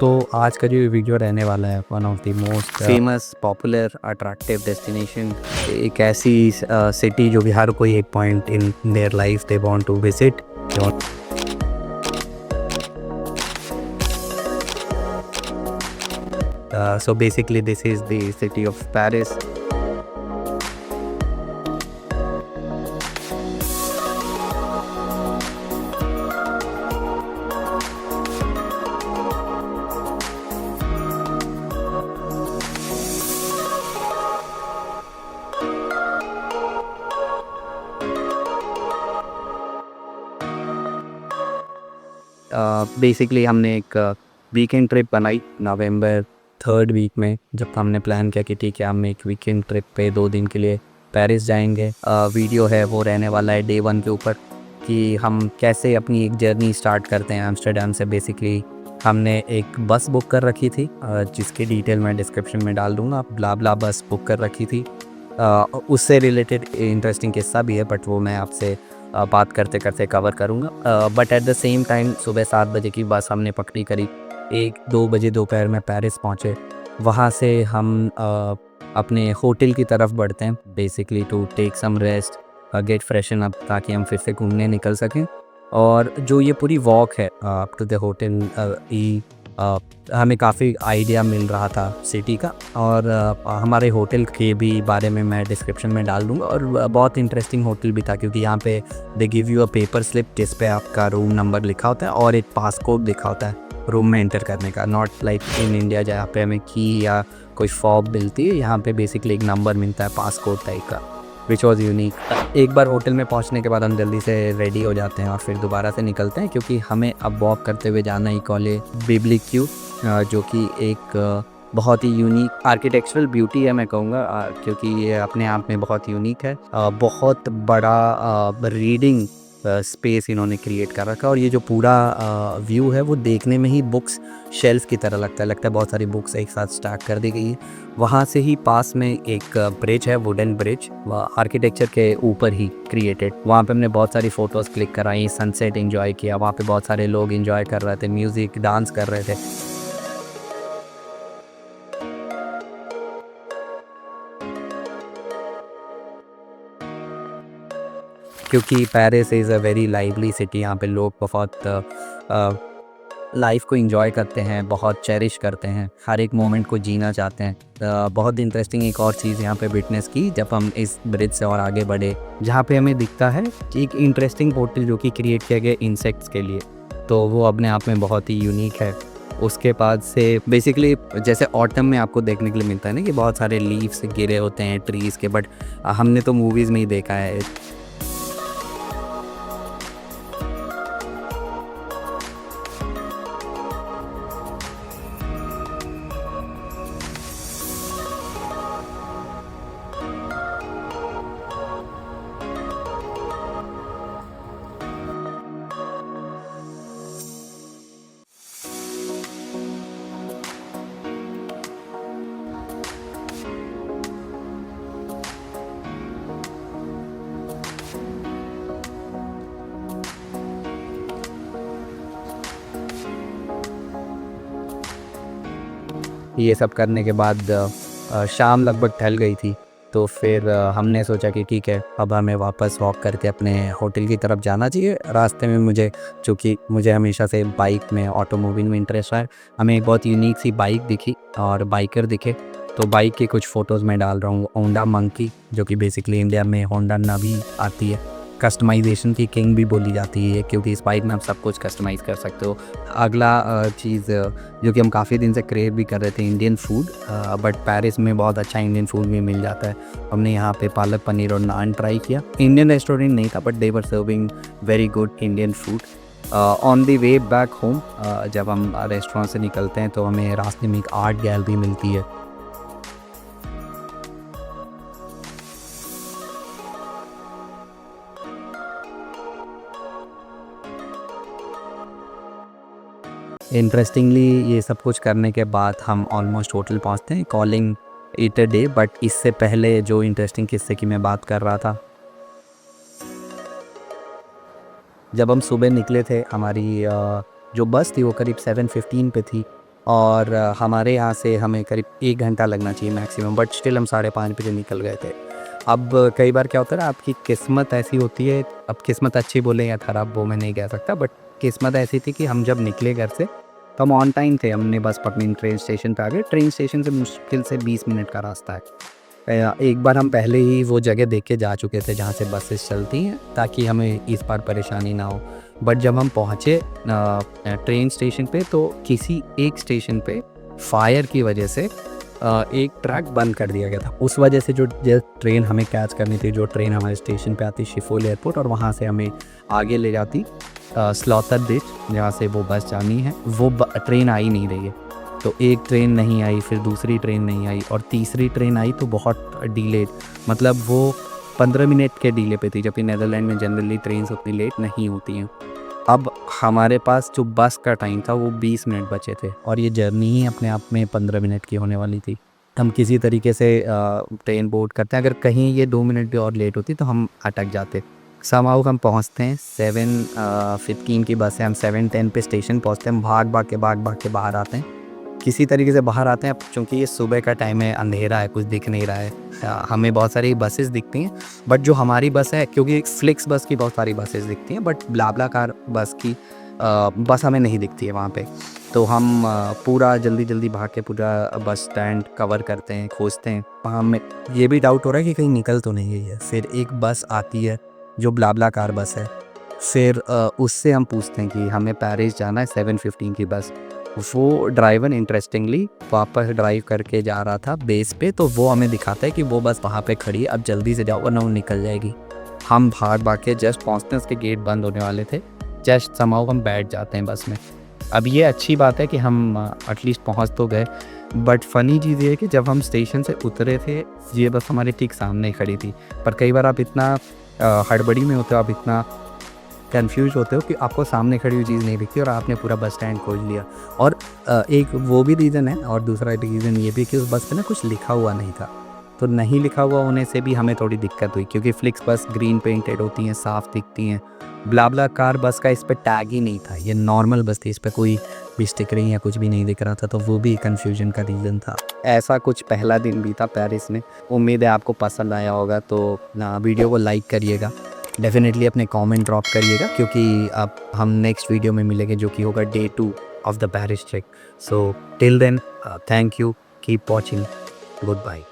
तो आज का जो वीडियो रहने वाला है one of the most famous popular attractive destination, एक ऐसी सिटी जो भी हर कोई एक point in their life they want to visit. So basically this is the city of Paris. Basically हमने एक वीकेंड ट्रिप बनाई नवंबर 3rd वीक में, जब हमने प्लान किया कि ठीक है हम एक वीकेंड ट्रिप पे 2 दिन के लिए पेरिस जाएंगे। वीडियो है वो रहने वाला है डे 1 के ऊपर कि हम कैसे अपनी एक जर्नी स्टार्ट करते हैं एम्स्टर्डम से। बेसिकली हमने एक बस बुक कर रखी थी, जिसकी डिटेल मैं डिस्क्रिप्शन में डाल दूँगा। ब्ला बस बुक कर रखी थी। उससे रिलेटेड इंटरेस्टिंग किस्सा भी है, बट वो मैं आपसे बात करते करते कवर करूँगा। But at the same time सुबह 7 बजे की बस हमने पकड़ी, करीब 1-2 बजे दोपहर में पेरिस पहुँचे। वहाँ से हम अपने होटल की तरफ बढ़ते हैं, basically to take some rest, get freshen up, ताकि हम फिर से घूमने निकल सकें। और जो ये पूरी वॉक है अप टू द होटल, हमें काफ़ी आइडिया मिल रहा था सिटी का। और हमारे होटल के भी बारे में मैं डिस्क्रिप्शन में डाल दूँगा। और बहुत इंटरेस्टिंग होटल भी था, क्योंकि यहाँ पे they give you a paper slip जिस पे आपका रूम नंबर लिखा होता है और एक पास कोड लिखा होता है रूम में एंटर करने का। नॉट लाइक इन इंडिया जहाँ पे हमें की या कोई फॉब मिलती है, यहाँ पे बेसिकली एक नंबर मिलता है पास कोड टाइप का, विच वॉज़ यूनिक। एक बार होटल में पहुँचने के बाद हम जल्दी से रेडी हो जाते हैं और फिर दोबारा से निकलते हैं, क्योंकि हमें अब वॉक करते हुए जाना है कॉले बिब्लिक क्यू, जो कि एक बहुत ही यूनिक आर्किटेक्चरल ब्यूटी है मैं कहूँगा, क्योंकि ये अपने आप में बहुत यूनिक है। बहुत बड़ा रीडिंग स्पेस इन्होंने क्रिएट कर रखा है। और ये जो पूरा व्यू है वो देखने में ही बुक्स शेल्फ की तरह लगता है बहुत सारी बुक्स एक साथ स्टैक कर दी गई है। वहाँ से ही पास में एक ब्रिज है, वुडन ब्रिज, आर्किटेक्चर के ऊपर ही क्रिएटेड। वहाँ पे हमने बहुत सारी फ़ोटोज़ क्लिक कराई, सनसेट एंजॉय किया। वहाँ पे बहुत सारे लोग एंजॉय कर रहे थे, म्यूज़िक डांस कर रहे थे। क्योंकि Paris is a very lively city, यहाँ पे लोग बहुत लाइफ को एंजॉय करते हैं, बहुत चेरिश करते हैं, हर एक मोमेंट को जीना चाहते हैं। बहुत इंटरेस्टिंग एक और चीज़ यहाँ पे विटनेस की जब हम इस ब्रिज से और आगे बढ़े, जहाँ पे हमें दिखता है कि एक इंटरेस्टिंग पोर्टल जो कि क्रिएट किया गया इंसेक्ट्स के लिए, तो वो अपने आप में बहुत ही यूनिक है। उसके बाद से बेसिकली जैसे ऑटम में आपको देखने के लिए मिलता है ना कि बहुत सारे लीव्स गिरे होते हैं ट्रीज़ के, बट हमने तो मूवीज़ में ही देखा है। ये सब करने के बाद शाम लगभग ढल गई थी, तो फिर हमने सोचा कि ठीक है अब हमें वापस वॉक करके अपने होटल की तरफ जाना चाहिए। रास्ते में चूँकि मुझे हमेशा से बाइक में, ऑटोमोबाइल में इंटरेस्ट रहा है, हमें एक बहुत यूनिक सी बाइक दिखी और बाइकर दिखे, तो बाइक की कुछ फ़ोटोज़ मैं डाल रहा हूँ। होंडा मंकी, जो कि बेसिकली इंडिया में होंडा नवी आती है, कस्टमाइजेशन की किंग भी बोली जाती है, क्योंकि इस बाइक में आप सब कुछ कस्टमाइज़ कर सकते हो। अगला चीज़ जो कि हम काफ़ी दिन से क्रेव भी कर रहे थे, इंडियन फूड, बट पेरिस में बहुत अच्छा इंडियन फूड भी मिल जाता है। हमने यहाँ पे पालक पनीर और नान ट्राई किया। इंडियन रेस्टोरेंट नहीं था, but they were serving very good Indian food. On the way back home, जब हम रेस्टोरेंट से निकलते हैं तो हमें रास्ते में एक आर्ट गैलरी मिलती है। इंटरेस्टिंगली ये सब कुछ करने के बाद हम ऑलमोस्ट होटल पहुंचते हैं, calling it a day. But इससे पहले जो इंटरेस्टिंग किस्से की मैं बात कर रहा था, जब हम सुबह निकले थे, हमारी जो बस थी वो करीब 7:15 पे थी, और हमारे यहाँ से हमें करीब 1 घंटा लगना चाहिए मैक्सिमम, बट स्टिल हम 5:30 बजे निकल गए थे। अब कई बार क्या होता है ना, आपकी किस्मत ऐसी होती है, अब किस्मत अच्छी बोले या खराब वो मैं नहीं कह सकता, बट किस्मत ऐसी थी कि हम जब निकले घर से तो हम ऑन टाइम थे। हमने बस पकड़ी, ट्रेन स्टेशन पे आ गए। ट्रेन स्टेशन से मुश्किल से 20 मिनट का रास्ता है। एक बार हम पहले ही वो जगह देख के जा चुके थे जहाँ से बसेस चलती हैं, ताकि हमें इस बार परेशानी ना हो। बट जब हम पहुँचे ट्रेन स्टेशन पे, तो किसी एक स्टेशन पे फायर की वजह से एक ट्रैक बंद कर दिया गया था। उस वजह से जो ट्रेन हमें कैच करनी थी, जो ट्रेन हमारे स्टेशन पे आती शिफोल एयरपोर्ट और वहाँ से हमें आगे ले जाती स्लॉटर ब्रिज, जहाँ से वो बस जानी है, वो ट्रेन आ ही नहीं रही है। तो एक ट्रेन नहीं आई, फिर दूसरी ट्रेन नहीं आई, और तीसरी ट्रेन आई तो बहुत डिलेड, मतलब वो 15 मिनट के डिले पे थी, जबकि नीदरलैंड में जनरली ट्रेन उतनी लेट नहीं होती हैं। अब हमारे पास जो बस का टाइम था वो 20 मिनट बचे थे, और ये जर्नी ही अपने आप में 15 मिनट की होने वाली थी। हम किसी तरीके से ट्रेन बोर्ड करते हैं, अगर कहीं ये 2 मिनट भी और लेट होती तो हम अटक जाते। समहाउ हम पहुंचते हैं 7:15 की बस है, हम 7:10 पे स्टेशन पहुंचते हैं। हम भाग भाग के बाहर आते हैं, किसी तरीके से बाहर आते हैं। अब चूँकि ये सुबह का टाइम है, अंधेरा है, कुछ दिख नहीं रहा है। हमें बहुत सारी बसेस दिखती हैं, बट जो हमारी बस है, क्योंकि फ्लिक्स बस की बहुत सारी बसेस दिखती हैं, बट ब्लाब्लाकार बस की बस हमें नहीं दिखती है वहाँ पे। तो हम पूरा जल्दी भाग के पूरा बस स्टैंड कवर करते हैं, खोजते हैं। हमें ये भी डाउट हो रहा है कि कहीं निकल तो नहीं गई है। फिर एक बस आती है जो ब्लाब्लाकार बस है। फिर उससे हम पूछते हैं कि हमें पेरिस जाना है, 7:15 की बस। वो ड्राइवर इंटरेस्टिंगली वापस ड्राइव करके जा रहा था बेस पे, तो वो हमें दिखाता है कि वो बस वहाँ पे खड़ी है, अब जल्दी से जाओ वरना वो निकल जाएगी। हम भाग के जस्ट पहुँचते हैं, उसके गेट बंद होने वाले थे, जस्ट समहाउ हम बैठ जाते हैं बस में। अब ये अच्छी बात है कि हम एटलीस्ट पहुँच तो गए, बट फ़नी चीज़ ये है कि जब हम स्टेशन से उतरे थे, ये बस हमारे ठीक सामने ही खड़ी थी। पर कई बार आप इतना हड़बड़ी में होते हो, आप इतना कंफ्यूज होते हो कि आपको सामने खड़ी हुई चीज़ नहीं दिखती और आपने पूरा बस स्टैंड खोज लिया। और एक वो भी रीज़न है, और दूसरा रीज़न ये भी कि उस बस पे ना कुछ लिखा हुआ नहीं था। तो नहीं लिखा हुआ होने से भी हमें थोड़ी दिक्कत हुई, क्योंकि फ्लिक्स बस ग्रीन पेंटेड होती हैं, साफ़ दिखती हैं। ब्लाब्लाकार बस का इस पे टैग ही नहीं था, ये नॉर्मल बस थी, इस पे कोई भी स्टिकरिंग या कुछ भी नहीं दिख रहा था, तो वो भी कन्फ्यूजन का रीज़न था। ऐसा कुछ पहला दिन बीता पेरिस में। उम्मीद है आपको पसंद आया होगा, तो वीडियो को लाइक करिएगा, डेफिनेटली अपने कमेंट ड्रॉप करिएगा, क्योंकि अब हम नेक्स्ट वीडियो में मिलेंगे जो कि होगा day 2 of the Paris trip. So till then, thank you, keep watching, good bye.